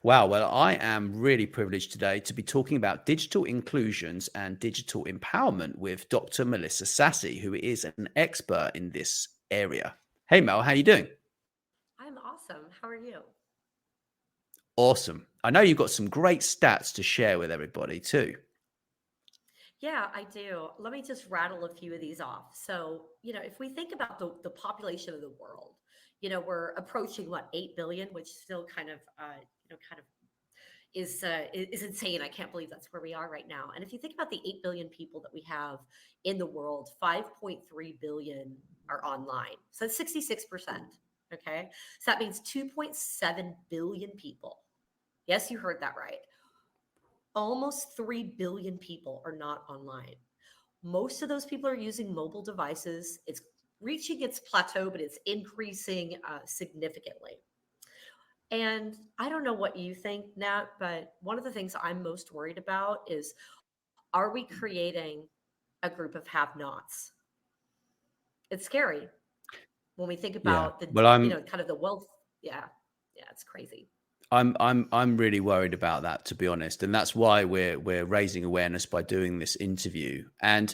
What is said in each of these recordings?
Wow. Well, I am really privileged today to be talking about digital inclusions and digital empowerment with Dr. Melissa Sassy, who is an expert in this area. Hey, Mel, how you doing? I'm awesome. How are you? Awesome. I know you've got some great stats to share with everybody too. Yeah, I do. Let me just rattle a few of these off. So, if we think about the population of the world, we're approaching what, 8 billion, which still kind of is insane. I can't believe that's where we are right now. And if you think about the 8 billion people that we have in the world, 5.3 billion are online. So that's 66%. Okay. So that means 2.7 billion people. Yes, you heard that right. Almost 3 billion people are not online. Most of those people are using mobile devices. It's reaching its plateau, but it's increasing significantly. And I don't know what you think, Nat, but one of the things I'm most worried about is, are we creating a group of have nots? It's scary when we think Yeah. about Well, kind of the wealth. Yeah. Yeah. It's crazy. I'm really worried about that, to be honest, and that's why we're raising awareness by doing this interview. And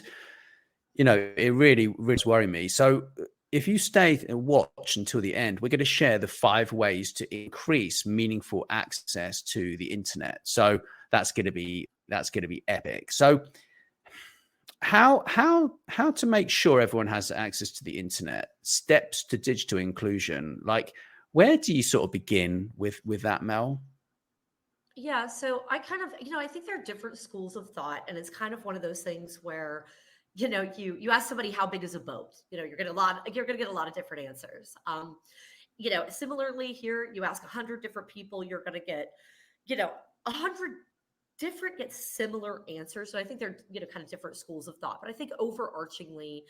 it really is worrying me. So if you stay and watch until the end, we're going to share the 5 ways to increase meaningful access to the internet. So that's going to be epic. So how to make sure everyone has access to the internet? Steps to digital inclusion. Like, where do you sort of begin with that, Mel? Yeah, so I kind of, I think there are different schools of thought, and it's kind of one of those things where, you ask somebody how big is a boat, you're gonna get a lot of different answers. Similarly here, you ask 100 different people, you're gonna get, 100 different yet similar answers. So I think they're, kind of different schools of thought, but I think overarchingly,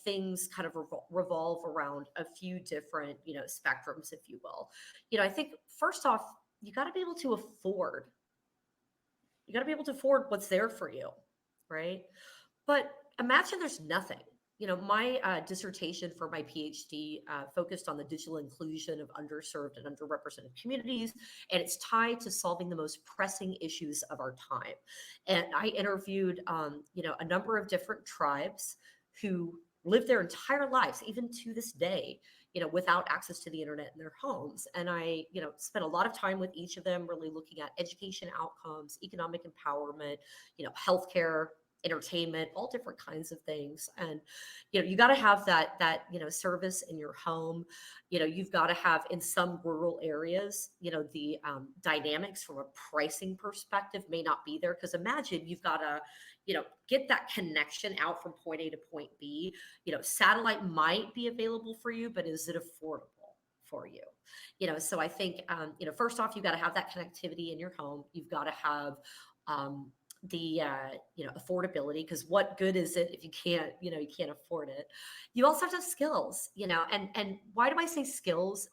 things kind of revolve around a few different, spectrums, if you will. I think first off, you got to be able to afford you got to be able to afford what's there for you, right? But imagine there's nothing. My dissertation for my PhD focused on the digital inclusion of underserved and underrepresented communities, and it's tied to solving the most pressing issues of our time. And I interviewed, a number of different tribes who live their entire lives, even to this day, without access to the internet in their homes. And I, spent a lot of time with each of them, really looking at education outcomes, economic empowerment, healthcare, entertainment, all different kinds of things. And you got to have that service in your home. You've got to have, in some rural areas, the dynamics from a pricing perspective may not be there, because imagine you've got to get that connection out from point A to point B. Satellite might be available for you, but is it affordable for you? So I think, first off, you've got to have that connectivity in your home. You've got to have um, the affordability, because what good is it if you can't afford it? You also have to have skills, and why do I say skills?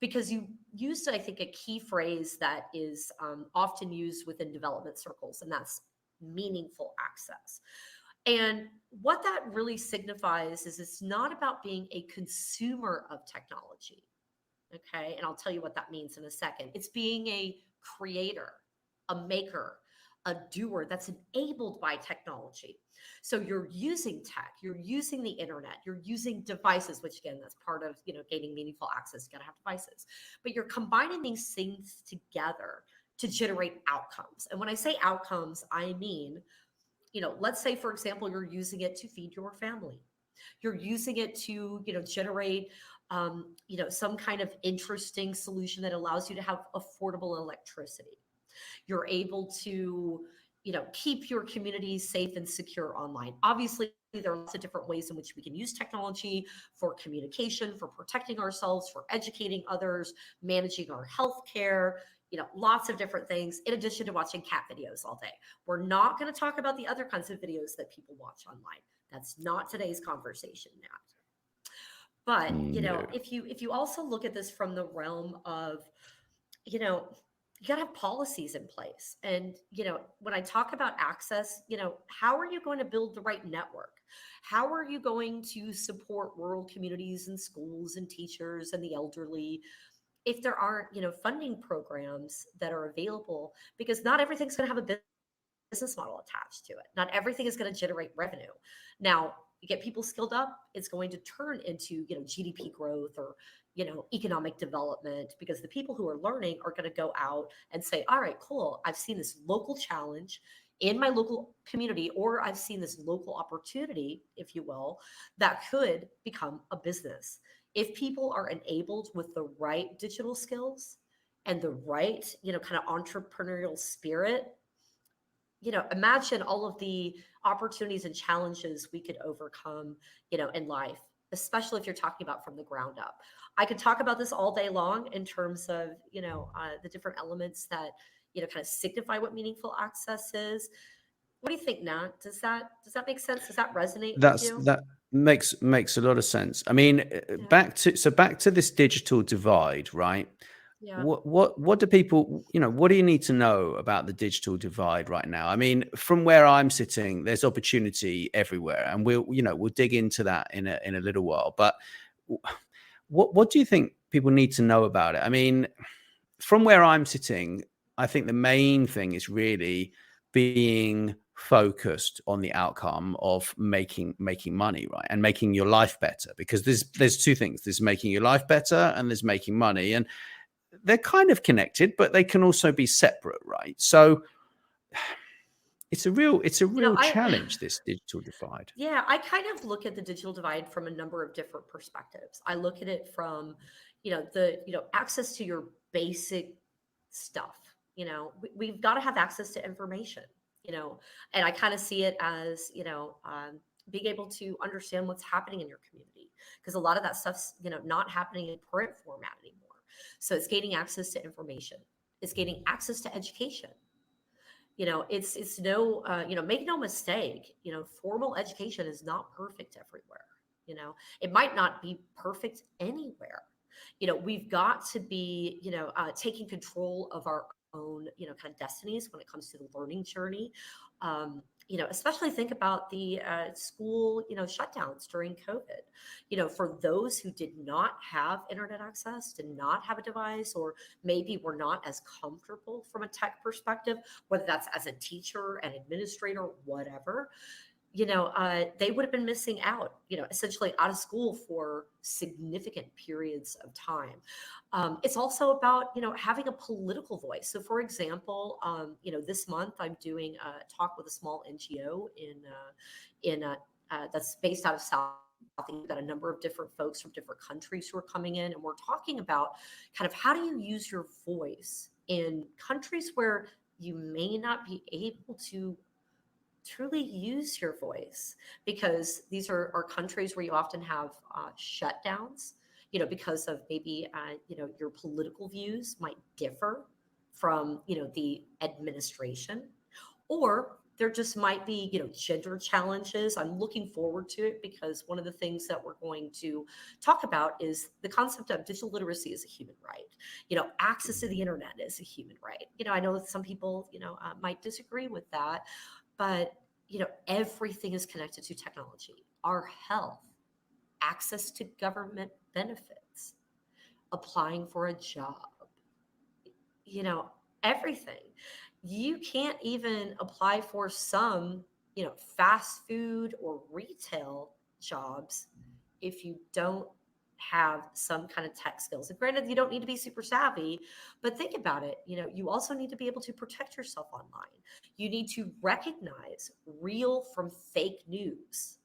Because you used, I think, a key phrase that is often used within development circles, and that's meaningful access. And what that really signifies is, it's not about being a consumer of technology. Okay. And I'll tell you what that means in a second. It's being a creator, a maker, a doer that's enabled by technology. So you're using tech, you're using the internet, you're using devices, which again, that's part of, gaining meaningful access. You got to have devices, but you're combining these things together to generate outcomes. And when I say outcomes, I mean, let's say, for example, you're using it to feed your family. You're using it to, generate, some kind of interesting solution that allows you to have affordable electricity. You're able to, keep your community safe and secure online. Obviously, there are lots of different ways in which we can use technology for communication, for protecting ourselves, for educating others, managing our healthcare, lots of different things, in addition to watching cat videos all day. We're not going to talk about the other kinds of videos that people watch online. That's not today's conversation, Nat. But, No. if you also look at this from the realm of, you got to have policies in place. And, when I talk about access, how are you going to build the right network? How are you going to support rural communities and schools and teachers and the elderly? if there aren't, funding programs that are available, because not everything's going to have a business model attached to it. Not everything is going to generate revenue. Now, you get people skilled up, it's going to turn into, GDP growth or, economic development, because the people who are learning are going to go out and say, all right, cool. I've seen this local challenge in my local community, or I've seen this local opportunity, if you will, that could become a business. If people are enabled with the right digital skills and the right, kind of entrepreneurial spirit, imagine all of the opportunities and challenges we could overcome, in life, especially if you're talking about from the ground up. I could talk about this all day long in terms of, the different elements that, kind of signify what meaningful access is. What do you think, Nat? Does that make sense? Does that resonate with you? That makes a lot of sense. I mean, Yeah. back to this digital divide, right? Yeah. What do people, what do you need to know about the digital divide right now? I mean, from where I'm sitting, there's opportunity everywhere, and we'll dig into that in a little while. But w- what do you think people need to know about it? I mean, from where I'm sitting, I think the main thing is really being focused on the outcome of making money, right? And making your life better, because there's two things. There's making your life better and there's making money. And they're kind of connected, but they can also be separate, right? So it's a real I challenge, this digital divide. Yeah, I kind of look at the digital divide from a number of different perspectives. I look at it from, access to your basic stuff. We've got to have access to information, and I kind of see it as, being able to understand what's happening in your community, because a lot of that stuff's, not happening in print format anymore. So it's gaining access to information. It's gaining access to education. It's no, make no mistake, formal education is not perfect everywhere. It might not be perfect anywhere. We've got to be, taking control of our own, kind of destinies when it comes to the learning journey. Especially think about the school, shutdowns during COVID. For those who did not have internet access, did not have a device, or maybe were not as comfortable from a tech perspective, whether that's as a teacher, an administrator, whatever, they would have been missing out, essentially out of school for significant periods of time. It's also about, having a political voice. So, for example, this month I'm doing a talk with a small NGO in that's based out of Southeast. We've got a number of different folks from different countries who are coming in, and we're talking about kind of how do you use your voice in countries where you may not be able to truly use your voice, because these are countries where you often have shutdowns, because of maybe your political views might differ from the administration, or there just might be gender challenges. I'm looking forward to it, because one of the things that we're going to talk about is the concept of digital literacy as a human right. Access to the internet is a human right. I know that some people might disagree with that, but everything is connected to technology. Our health, access to government benefits, applying for a job, you know, everything. You can't even apply for some, fast food or retail jobs if you don't have some kind of tech skills. And granted, you don't need to be super savvy, but think about it. You also need to be able to protect yourself online. You need to recognize real from fake news,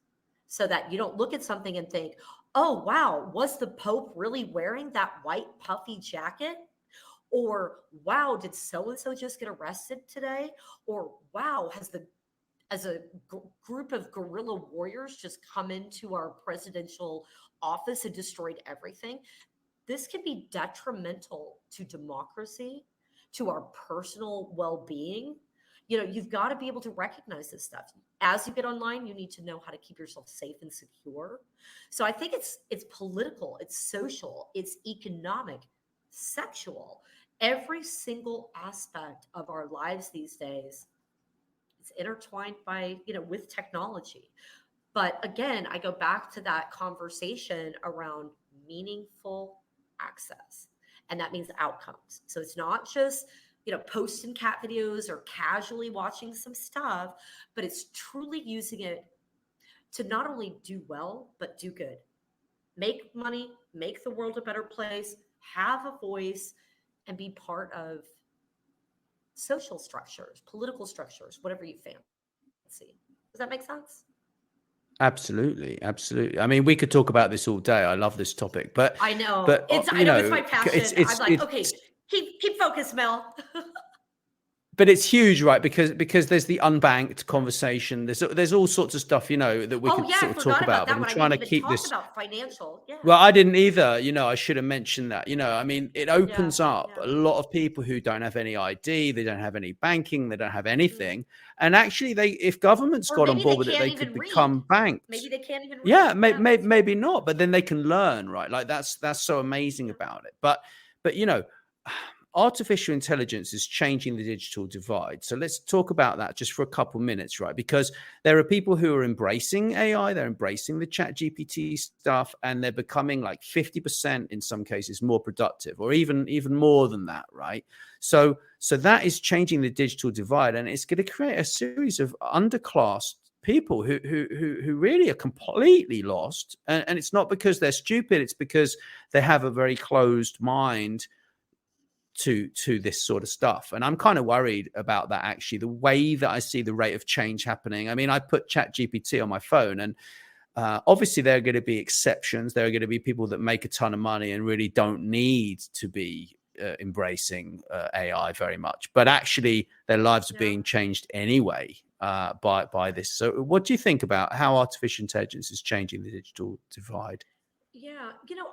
so that you don't look at something and think, oh, wow, was the Pope really wearing that white puffy jacket? Or wow, did so and so just get arrested today? Or wow, has the as a group of guerrilla warriors just come into our presidential office and destroyed everything? This can be detrimental to democracy, to our personal well-being. You've got to be able to recognize this stuff. As you get online, you need to know how to keep yourself safe and secure. So I think it's political, it's social, it's economic, sexual. Every single aspect of our lives these days is intertwined by, with technology. But again, I go back to that conversation around meaningful access. and that means outcomes. So it's not just, posting cat videos or casually watching some stuff, but it's truly using it to not only do well, but do good, make money, make the world a better place, have a voice, and be part of social structures, political structures, whatever you fancy. Does that make sense? Absolutely, absolutely. I mean, we could talk about this all day. I love this topic, I know. but I know it's my it's passion. I'm like, it's okay, keep focused, Mel. but it's huge, right? Because there's the unbanked conversation. There's all sorts of stuff, that we Oh could yeah, I sort of talk forgot about about. But that I'm one. I trying didn't to even keep talk this. about financial. Yeah. Well, I didn't either. I should have mentioned that. I mean, it Yeah. opens up Yeah. a lot of people who don't have any ID, they don't have any banking, they don't have Mhm. anything. And actually, if governments Or got on maybe board they with it, can't they could even read. become banks. Maybe they can't even Yeah, read. Yeah, that's right. maybe not, but then they can learn, right? Like that's so amazing Yeah. about it. But artificial intelligence is changing the digital divide. So let's talk about that just for a couple minutes, right? Because there are people who are embracing AI, they're embracing the chat GPT stuff, and they're becoming like 50% in some cases more productive, or even more than that, right? So that is changing the digital divide, and it's going to create a series of underclass people who really are completely lost, and it's not because they're stupid, it's because they have a very closed mind to this sort of stuff. And I'm kind of worried about that, actually, the way that I see the rate of change happening. I mean, I put chat GPT on my phone, and obviously there are going to be exceptions. There are going to be people that make a ton of money and really don't need to be embracing AI very much, but actually their lives are Yeah. being changed anyway by this. So what do you think about how artificial intelligence is changing the digital divide? Yeah,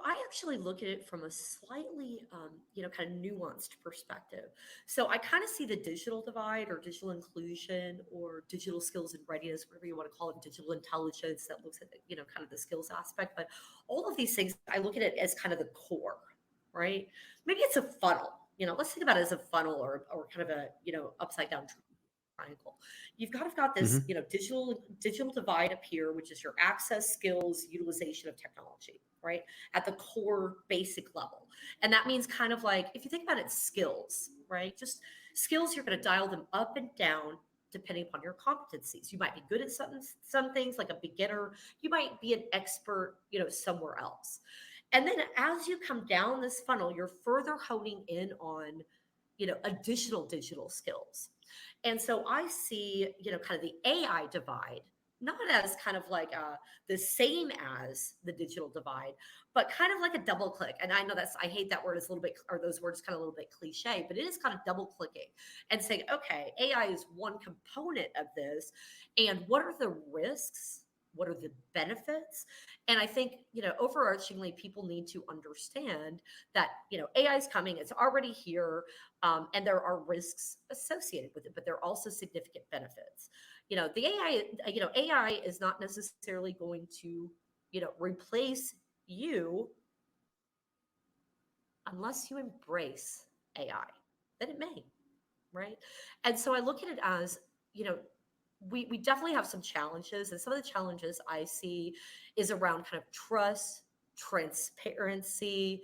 I actually look at it from a slightly, kind of nuanced perspective. So I kind of see the digital divide or digital inclusion or digital skills and readiness, whatever you want to call it, digital intelligence that looks at, kind of the skills aspect. But all of these things, I look at it as kind of the core, right? Maybe it's a funnel. Let's think about it as a funnel or kind of a, upside down triangle. You've got this, Hmm. digital divide up here, which is your access, skills, utilization of technology, right? At the core basic level. And that means kind of like if you think about it, skills, right? Just skills, you're going to dial them up and down depending upon your competencies. You might be good at some things like a beginner, you might be an expert, somewhere else. And then as you come down this funnel, you're further honing in on, additional digital skills. And so I see, kind of the AI divide, not as kind of like the same as the digital divide, but kind of like a double click. And I know I hate that word. It's a little bit, or those words kind of a little bit cliche, but it is kind of double clicking and saying, okay, AI is one component of this. And what are the risks? What are the benefits? And I think, overarchingly, people need to understand that, AI is coming, it's already here, and there are risks associated with it, but there are also significant benefits. The AI is not necessarily going to, replace you unless you embrace AI. Then it may, right? And so I look at it as, we definitely have some challenges, and some of the challenges I see is around kind of trust, transparency,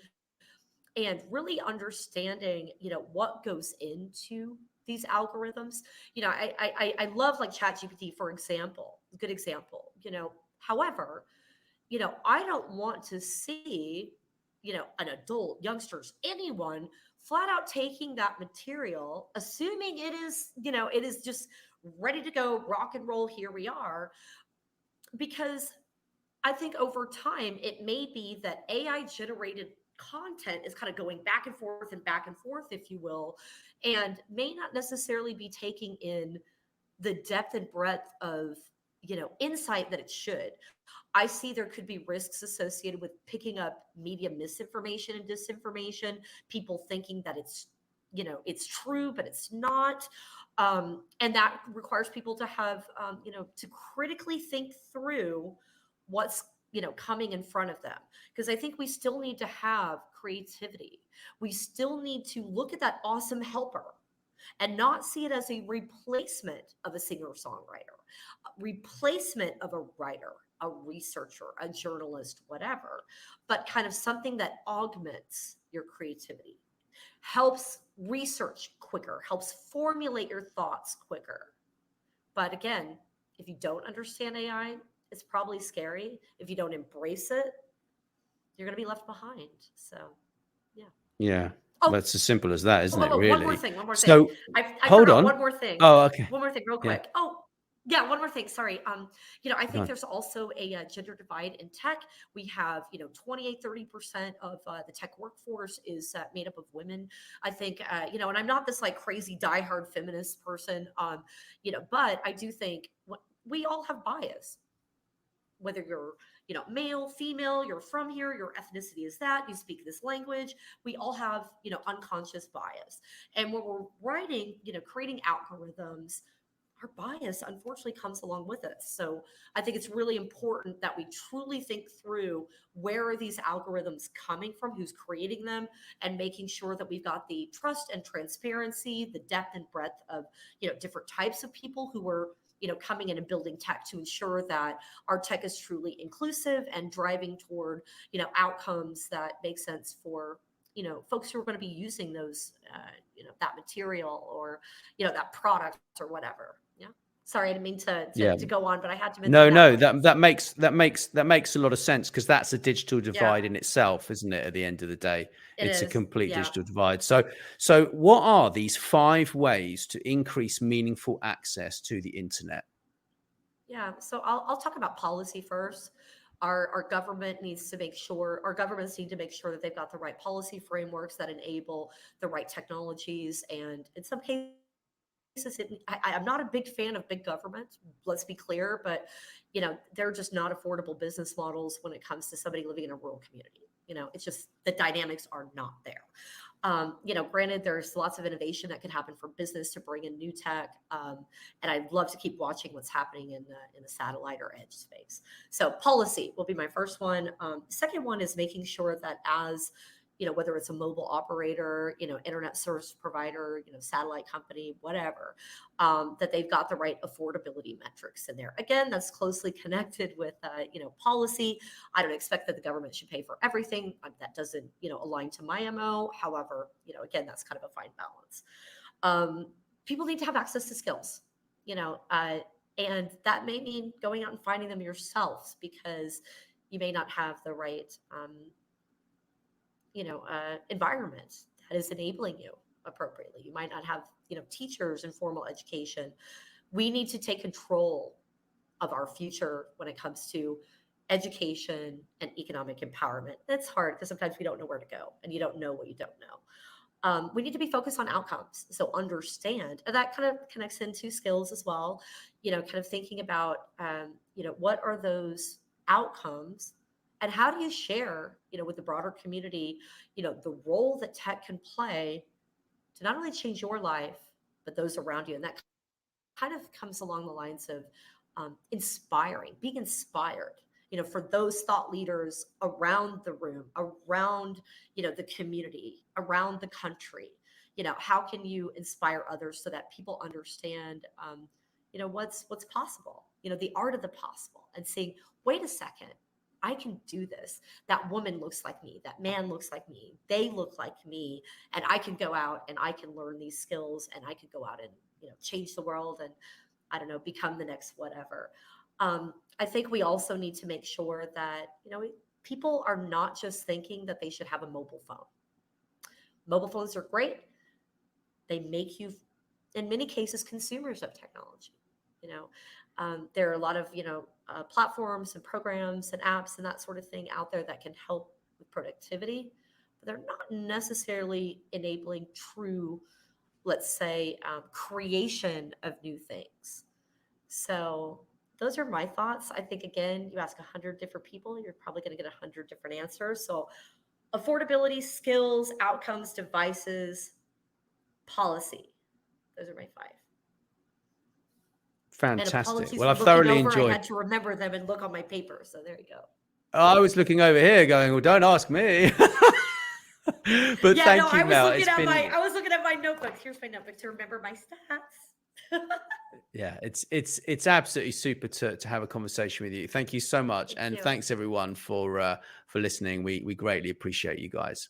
and really understanding, what goes into these algorithms. I love like ChatGPT, for example, good example. However, I don't want to see, an adult, youngsters, anyone flat out taking that material, assuming it is just ready to go, rock and roll, here we are. Because I think over time, it may be that AI generated content is kind of going back and forth, if you will, and may not necessarily be taking in the depth and breadth of, insight that it should. I see there could be risks associated with picking up media misinformation and disinformation, people thinking that it's true, but it's not. And that requires people to have, to critically think through what's, coming in front of them. Because I think we still need to have creativity. We still need to look at that awesome helper and not see it as a replacement of a singer songwriter, a replacement of a writer, a researcher, a journalist, whatever, but kind of something that augments your creativity, helps research quicker, helps formulate your thoughts quicker. But again, if you don't understand AI, it's probably scary. If you don't embrace it, you're going to be left behind. So, yeah. Yeah. Oh, Well, it's as simple as that, isn't it, one more really? thing, one more thing. So I hold forgot on. one more thing. Oh, okay. One more thing, real Yeah. quick. Oh, yeah, one more thing. Sorry. I Go think on. there's also a gender divide in tech. We have, 28, 30% of the tech workforce is made up of women. I think, and I'm not this like crazy diehard feminist person, but I do think we all have bias, whether you're male, female, you're from here, your ethnicity is that, you speak this language, we all have unconscious bias. And when we're writing, creating algorithms, our bias unfortunately comes along with it. So I think it's really important that we truly think through, where are these algorithms coming from, who's creating them, and making sure that we've got the trust and transparency, the depth and breadth of different types of people who are coming in and building tech, to ensure that our tech is truly inclusive and driving toward outcomes that make sense for folks who are going to be using those that material, or that product or whatever. Yeah, sorry, I didn't mean Yeah. to go on, but I had to mention No, that no, one. that makes a lot of sense, because that's a digital Yeah, divide in itself, isn't it? At the end of the day, it it's a is. complete Yeah. digital divide. So what are these 5 ways to increase meaningful access to the internet? Yeah, so I'll talk about policy first. Our government needs to make sure, our governments need to make sure that they've got the right policy frameworks that enable the right technologies. And in some cases, I'm not a big fan of big government, let's be clear, but they're just not affordable business models when it comes to somebody living in a rural community. It's just the dynamics are not there. Granted, there's lots of innovation that could happen for business to bring in new tech, and I'd love to keep watching what's happening in the satellite or edge space. So policy will be my first one. Second one is making sure that, as whether it's a mobile operator, internet service provider, satellite company, whatever, that they've got the right affordability metrics in there. Again, that's closely connected with, policy. I don't expect that the government should pay for everything. That doesn't, align to my MO. However, again, that's kind of a fine balance. People need to have access to skills, you know, uh, and that may mean going out and finding them yourselves, because you may not have the right, environment that is enabling you appropriately. You might not have, teachers and formal education. We need to take control of our future when it comes to education and economic empowerment. It's hard because sometimes we don't know where to go, and you don't know what you don't know. We need to be focused on outcomes. So understand, and that kind of connects into skills as well. Kind of thinking about, what are those outcomes, and how do you share, with the broader community, the role that tech can play to not only change your life, but those around you. And that kind of comes along the lines of inspiring, being inspired, for those thought leaders around the room, around, the community, around the country. How can you inspire others so that people understand, what's possible, the art of the possible, and saying, wait a second, I can do this. That woman looks like me. That man looks like me. They look like me. And I can go out and I can learn these skills, and I could go out and, change the world, and I don't know, become the next whatever. I think we also need to make sure that, people are not just thinking that they should have a mobile phone. Mobile phones are great. They make you, in many cases, consumers of technology. You know, there are a lot of, platforms and programs and apps and that sort of thing out there that can help with productivity, but they're not necessarily enabling true, let's say, creation of new things. So those are my thoughts. I think, again, you ask 100 different people, you're probably going to get 100 different answers. So affordability, skills, outcomes, devices, policy. Those are my five. And Fantastic. apologies Well, I for looking thoroughly over. I enjoyed. had to remember them and look on my paper. So there you go. I was looking over here going, well, don't ask me. But Yeah, no, thank you, Mel. It's been, I was looking at my notebook. Here's my notebook to remember my stats. yeah, it's absolutely super to have a conversation with you. Thank you so much. Thank And you. thanks everyone for listening. We greatly appreciate you guys.